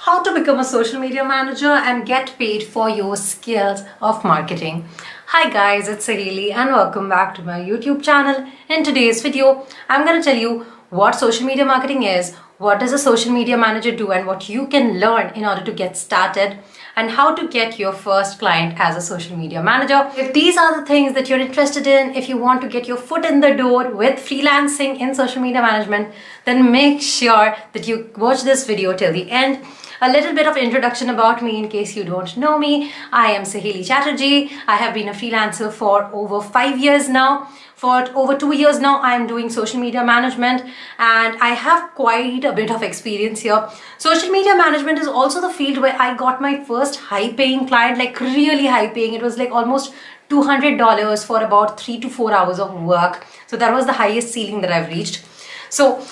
how to become a social media manager and get paid for your skills of marketing. Hi guys, it's Sahili and welcome back to my YouTube channel. In today's video, I'm going to tell you what social media marketing is, what does a social media manager do, and what you can learn in order to get started, and how to get your first client as a social media manager. If these are the things that you're interested in, if you want to get your foot in the door with freelancing in social media management, then make sure that you watch this video till the end. A little bit of introduction about me in case you don't know me. I am Sahili Chatterjee. I have been a freelancer for over 5 years now. For over 2 years now, I am doing social media management and I have quite a bit of experience here. Social media management is also the field where I got my first high-paying client, like really high-paying. It was like almost $200 for about 3 to 4 hours of work. So that was the highest ceiling that I've reached. So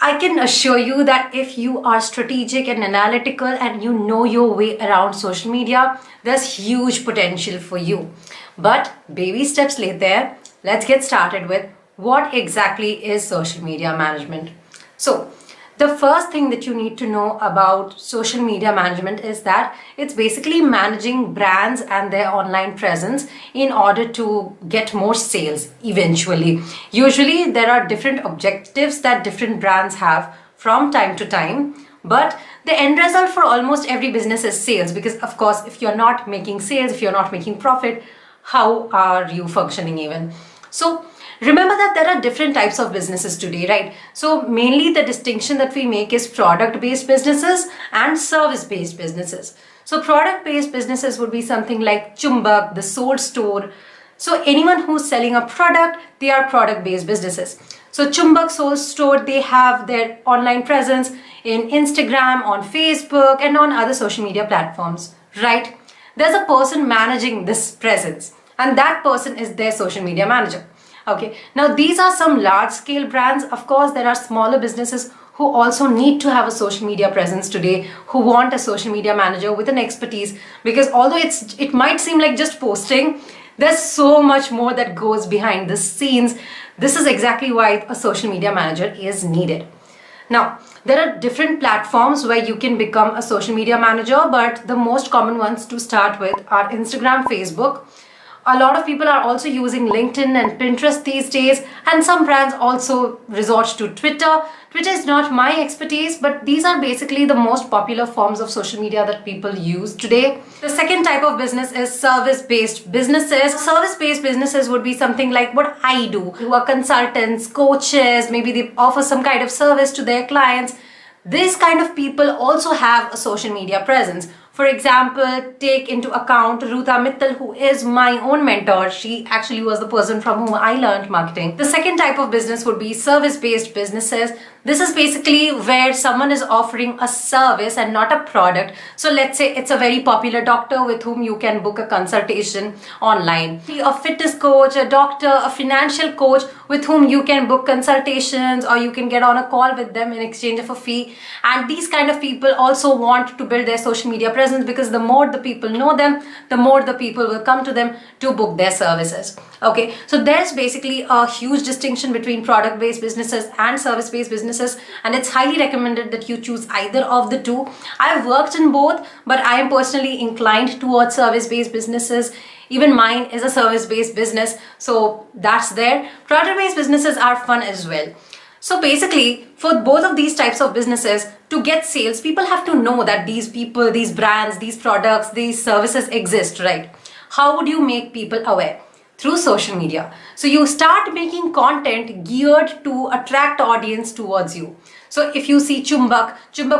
I can assure you that if you are strategic and analytical and you know your way around social media, there's huge potential for you. But baby steps later, let's get started with what exactly is social media management. So the first thing that you need to know about social media management is that it's basically managing brands and their online presence in order to get more sales eventually. Usually there are different objectives that different brands have from time to time, but the end result for almost every business is sales, because of course if you're not making sales, if you're not making profit, how are you functioning even? So remember that there are different types of businesses today, right? So mainly the distinction that we make is product-based businesses and service-based businesses. So product-based businesses would be something like Chumbak, the Sold Store. So anyone who's selling a product, they are product-based businesses. So Chumbak, Sold Store, they have their online presence in Instagram, on Facebook, and on other social media platforms, right? There's a person managing this presence, and that person is their social media manager. Okay, now these are some large scale brands. Of course, there are smaller businesses who also need to have a social media presence today, who want a social media manager with an expertise, because although it might seem like just posting, there's so much more that goes behind the scenes. This is exactly why a social media manager is needed. Now, there are different platforms where you can become a social media manager, but the most common ones to start with are Instagram, Facebook. A lot of people are also using LinkedIn and Pinterest these days, and some brands also resort to Twitter. Twitter is not my expertise, but these are basically the most popular forms of social media that people use today. The second type of business is service-based businesses. Service-based businesses would be something like what I do, who are consultants, coaches, maybe they offer some kind of service to their clients. These kind of people also have a social media presence. For example, take into account Ruta Mittal, who is my own mentor. She actually was the person from whom I learned marketing. The second type of business would be service-based businesses. This is basically where someone is offering a service and not a product. So let's say it's a very popular doctor with whom you can book a consultation online. A fitness coach, a doctor, a financial coach with whom you can book consultations, or you can get on a call with them in exchange of a fee. And these kind of people also want to build their social media presence, because the more the people know them, the more the people will come to them to book their services. Okay, so there's basically a huge distinction between product-based businesses and service-based businesses, and it's highly recommended that you choose either of the two. I've worked in both, but I am personally inclined towards service-based businesses. Even mine is a service-based business, so that's there. Product-based businesses are fun as well. So basically, for both of these types of businesses, to get sales, people have to know that these people, these brands, these products, these services exist, right? How would you make people aware? Through social media. So you start making content geared to attract audience towards you. So if you see Chumbak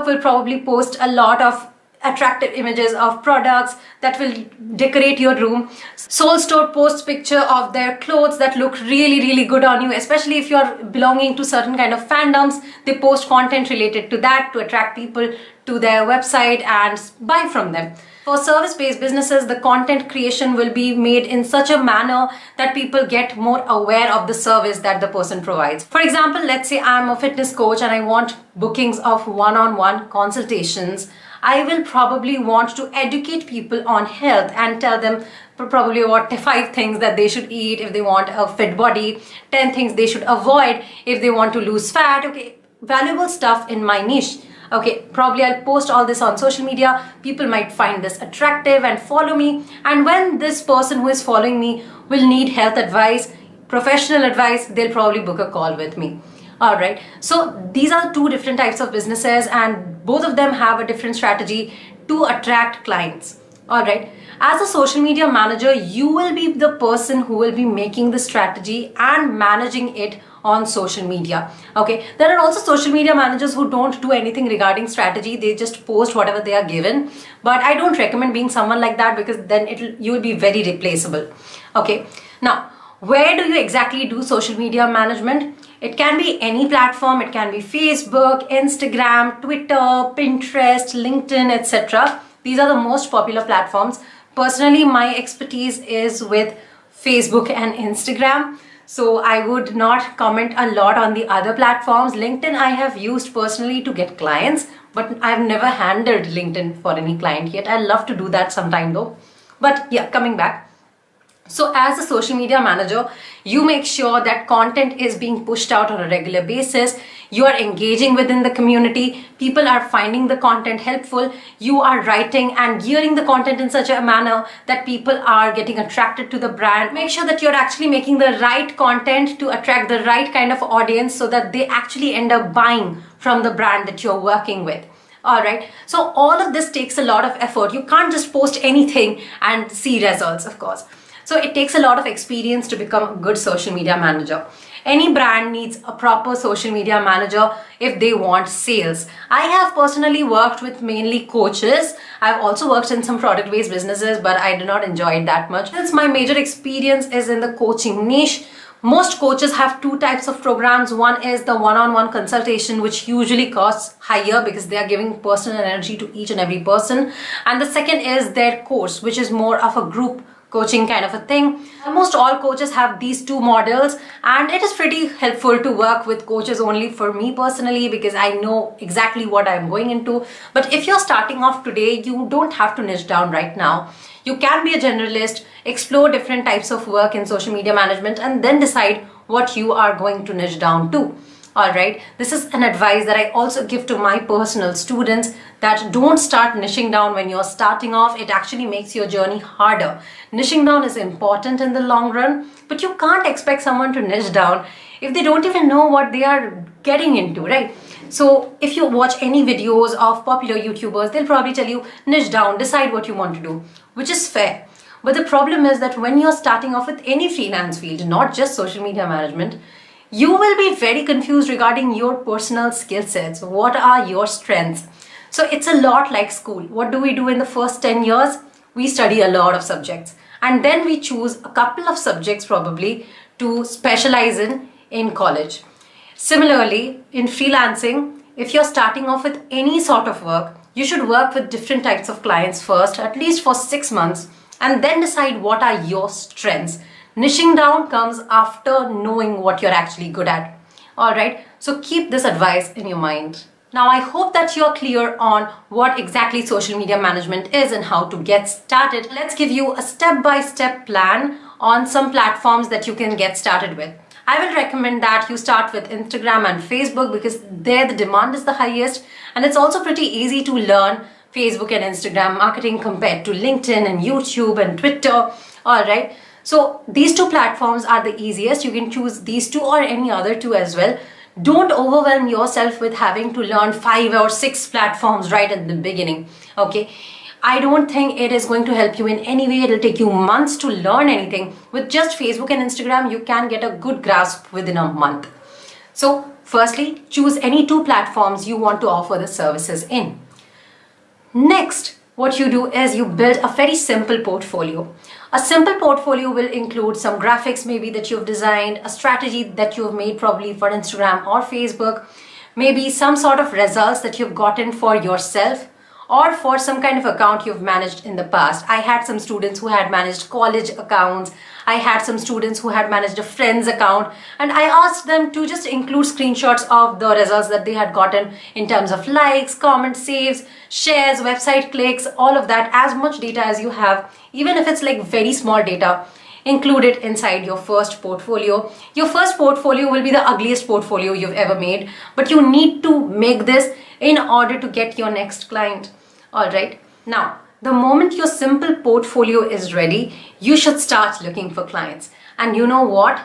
will probably post a lot of attractive images of products that will decorate your room. Soul Store posts picture of their clothes that look really good on you, especially if you're belonging to certain kind of fandoms. They post content related to that to attract people to their website and buy from them. For service-based businesses, the content creation will be made in such a manner that people get more aware of the service that the person provides. For example, let's say I'm a fitness coach and I want bookings of one-on-one consultations. I will probably want to educate people on health and tell them probably what 5 things that they should eat if they want a fit body, 10 things they should avoid if they want to lose fat. Okay, valuable stuff in my niche. Okay, probably I'll post all this on social media. People might find this attractive and follow me. And when this person who is following me will need health advice, professional advice, they'll probably book a call with me. All right. So these are two different types of businesses, and both of them have a different strategy to attract clients. All right. As a social media manager, you will be the person who will be making the strategy and managing it on social media. Okay. There are also social media managers who don't do anything regarding strategy. They just post whatever they are given. But I don't recommend being someone like that, because then you will be very replaceable. Okay. Now, where do you exactly do social media management? It can be any platform. It can be Facebook, Instagram, Twitter, Pinterest, LinkedIn, etc. These are the most popular platforms. Personally, my expertise is with Facebook and Instagram. So I would not comment a lot on the other platforms. LinkedIn I have used personally to get clients, but I've never handled LinkedIn for any client yet. I love to do that sometime though. But yeah, coming back. So as a social media manager, you make sure that content is being pushed out on a regular basis. You are engaging within the community. People are finding the content helpful. You are writing and gearing the content in such a manner that people are getting attracted to the brand. Make sure that you're actually making the right content to attract the right kind of audience so that they actually end up buying from the brand that you're working with. All right. So all of this takes a lot of effort. You can't just post anything and see results, of course. So it takes a lot of experience to become a good social media manager. Any brand needs a proper social media manager if they want sales. I have personally worked with mainly coaches. I've also worked in some product-based businesses, but I do not enjoy it that much. Since my major experience is in the coaching niche, most coaches have two types of programs. One is the one-on-one consultation, which usually costs higher because they are giving personal energy to each and every person. And the second is their course, which is more of a group coaching kind of a thing. Almost all coaches have these two models, and it is pretty helpful to work with coaches only for me personally, because I know exactly what I'm going into. But if you're starting off today, you don't have to niche down right now. You can be a generalist, explore different types of work in social media management, and then decide what you are going to niche down to. All right, this is an advice that I also give to my personal students, that don't start niching down when you're starting off. It actually makes your journey harder. Niching down is important in the long run, but you can't expect someone to niche down if they don't even know what they are getting into, right? So if you watch any videos of popular YouTubers, they'll probably tell you niche down, decide what you want to do, which is fair. But the problem is that when you're starting off with any freelance field, not just social media management, you will be very confused regarding your personal skill sets. What are your strengths? So it's a lot like school. What do we do in the first 10 years? We study a lot of subjects, and then we choose a couple of subjects probably to specialize in college. Similarly, in freelancing, if you're starting off with any sort of work, you should work with different types of clients first, at least for 6 months, and then decide what are your strengths. Niching down comes after knowing what you're actually good at. All right, so keep this advice in your mind. Now, I hope that you're clear on what exactly social media management is and how to get started. Let's give you a step-by-step plan on some platforms that you can get started with. I will recommend that you start with Instagram and Facebook, because there the demand is the highest, and it's also pretty easy to learn Facebook and Instagram marketing compared to LinkedIn and YouTube and Twitter. All right. So these two platforms are the easiest. You can choose these two or any other two as well. Don't overwhelm yourself with having to learn 5 or 6 platforms right at the beginning. Okay. I don't think it is going to help you in any way. It'll take you months to learn anything. With just Facebook and Instagram, you can get a good grasp within a month. So firstly, choose any 2 platforms you want to offer the services in. Next, what you do is you build a very simple portfolio. A simple portfolio will include some graphics maybe that you've designed, a strategy that you've made probably for Instagram or Facebook, maybe some sort of results that you've gotten for yourself or for some kind of account you've managed in the past. I had some students who had managed college accounts. I had some students who had managed a friend's account, and I asked them to just include screenshots of the results that they had gotten in terms of likes, comments, saves, shares, website clicks, all of that, as much data as you have, even if it's like very small data. include it inside your first portfolio. Your first portfolio will be the ugliest portfolio you've ever made, but you need to make this in order to get your next client. All right. Now, the moment your simple portfolio is ready, you should start looking for clients. And you know what?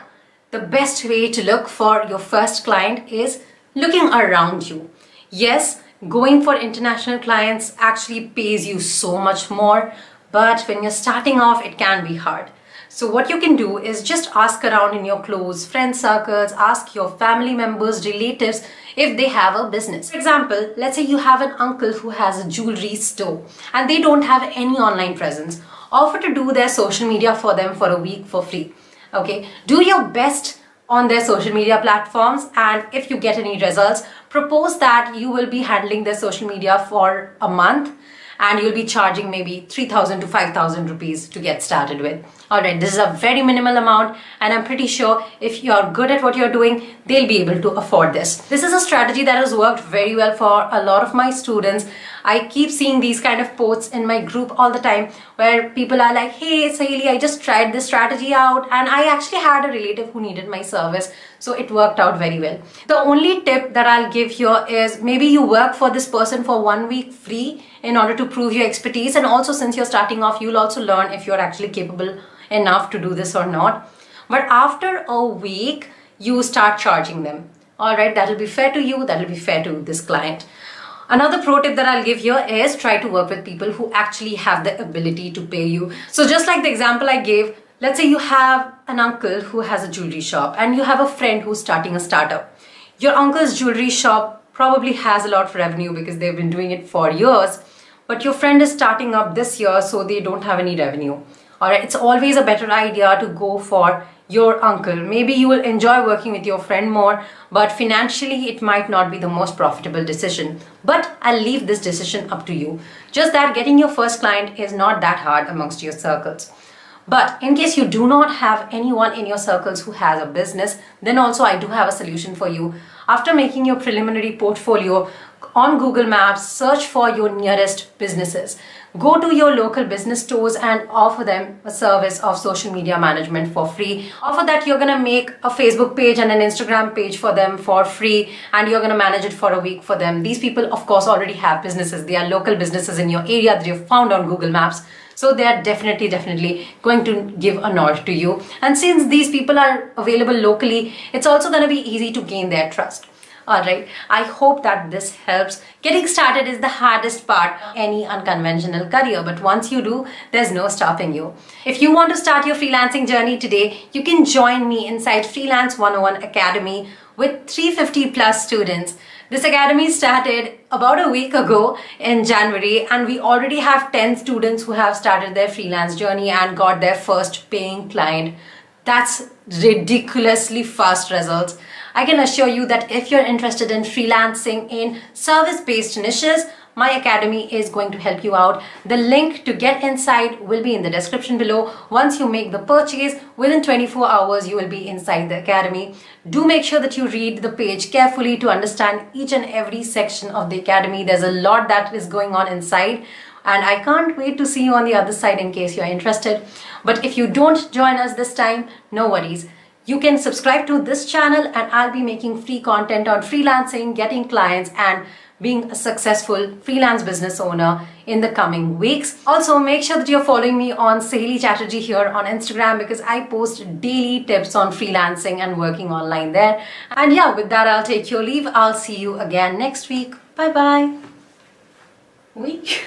The best way to look for your first client is looking around you. Yes, going for international clients actually pays you so much more, but when you're starting off, it can be hard. So what you can do is just ask around in your close friend circles, ask your family members, relatives if they have a business. For example, let's say you have an uncle who has a jewelry store and they don't have any online presence. Offer to do their social media for them for a week for free. Okay, do your best on their social media platforms, and if you get any results, propose that you will be handling their social media for a month and you'll be charging maybe 3,000 to 5,000 rupees to get started with. Alright, this is a very minimal amount, and I'm pretty sure if you're good at what you're doing, they'll be able to afford this. This is a strategy that has worked very well for a lot of my students. I keep seeing these kind of posts in my group all the time where people are like, hey Sahili, I just tried this strategy out and I actually had a relative who needed my service, so it worked out very well. The only tip that I'll give here is maybe you work for this person for 1 week free in order to prove your expertise, and also since you're starting off, you'll also learn if you're actually capable enough to do this or not. But after a week, you start charging them. Alright, that'll be fair to you, that'll be fair to this client. Another pro tip that I'll give here is try to work with people who actually have the ability to pay you. So just like the example I gave, let's say you have an uncle who has a jewelry shop and you have a friend who's starting a startup. Your uncle's jewelry shop probably has a lot of revenue because they've been doing it for years, but your friend is starting up this year, so they don't have any revenue. Alright, it's always a better idea to go for your uncle. Maybe you will enjoy working with your friend more, but financially it might not be the most profitable decision. But I'll leave this decision up to you. Just that getting your first client is not that hard amongst your circles. But in case you do not have anyone in your circles who has a business, then also I do have a solution for you. After making your preliminary portfolio, on Google Maps, search for your nearest businesses. Go to your local business stores and offer them a service of social media management for free. Offer that you're gonna make a Facebook page and an Instagram page for them for free, and you're gonna manage it for a week for them. These people, of course, already have businesses. They are local businesses in your area that you've found on Google Maps. So they are definitely going to give a nod to you. And since these people are available locally, it's also gonna be easy to gain their trust. Alright, I hope that this helps. Getting started is the hardest part of any unconventional career, but once you do, there's no stopping you. If you want to start your freelancing journey today, you can join me inside Freelance 101 Academy with 350 plus students. This academy started about a week ago in January, and we already have 10 students who have started their freelance journey and got their first paying client. That's ridiculously fast results. I can assure you that if you're interested in freelancing in service-based niches, my academy is going to help you out. The link to get inside will be in the description below. Once you make the purchase, within 24 hours, you will be inside the academy. Do make sure that you read the page carefully to understand each and every section of the academy. There's a lot that is going on inside, and I can't wait to see you on the other side in case you're interested. But if you don't join us this time, no worries. You can subscribe to this channel and I'll be making free content on freelancing, getting clients, and being a successful freelance business owner in the coming weeks. Also, make sure that you're following me on Sahili Chatterjee here on Instagram, because I post daily tips on freelancing and working online there. And yeah, with that, I'll take your leave. I'll see you again next week. Bye-bye. Week.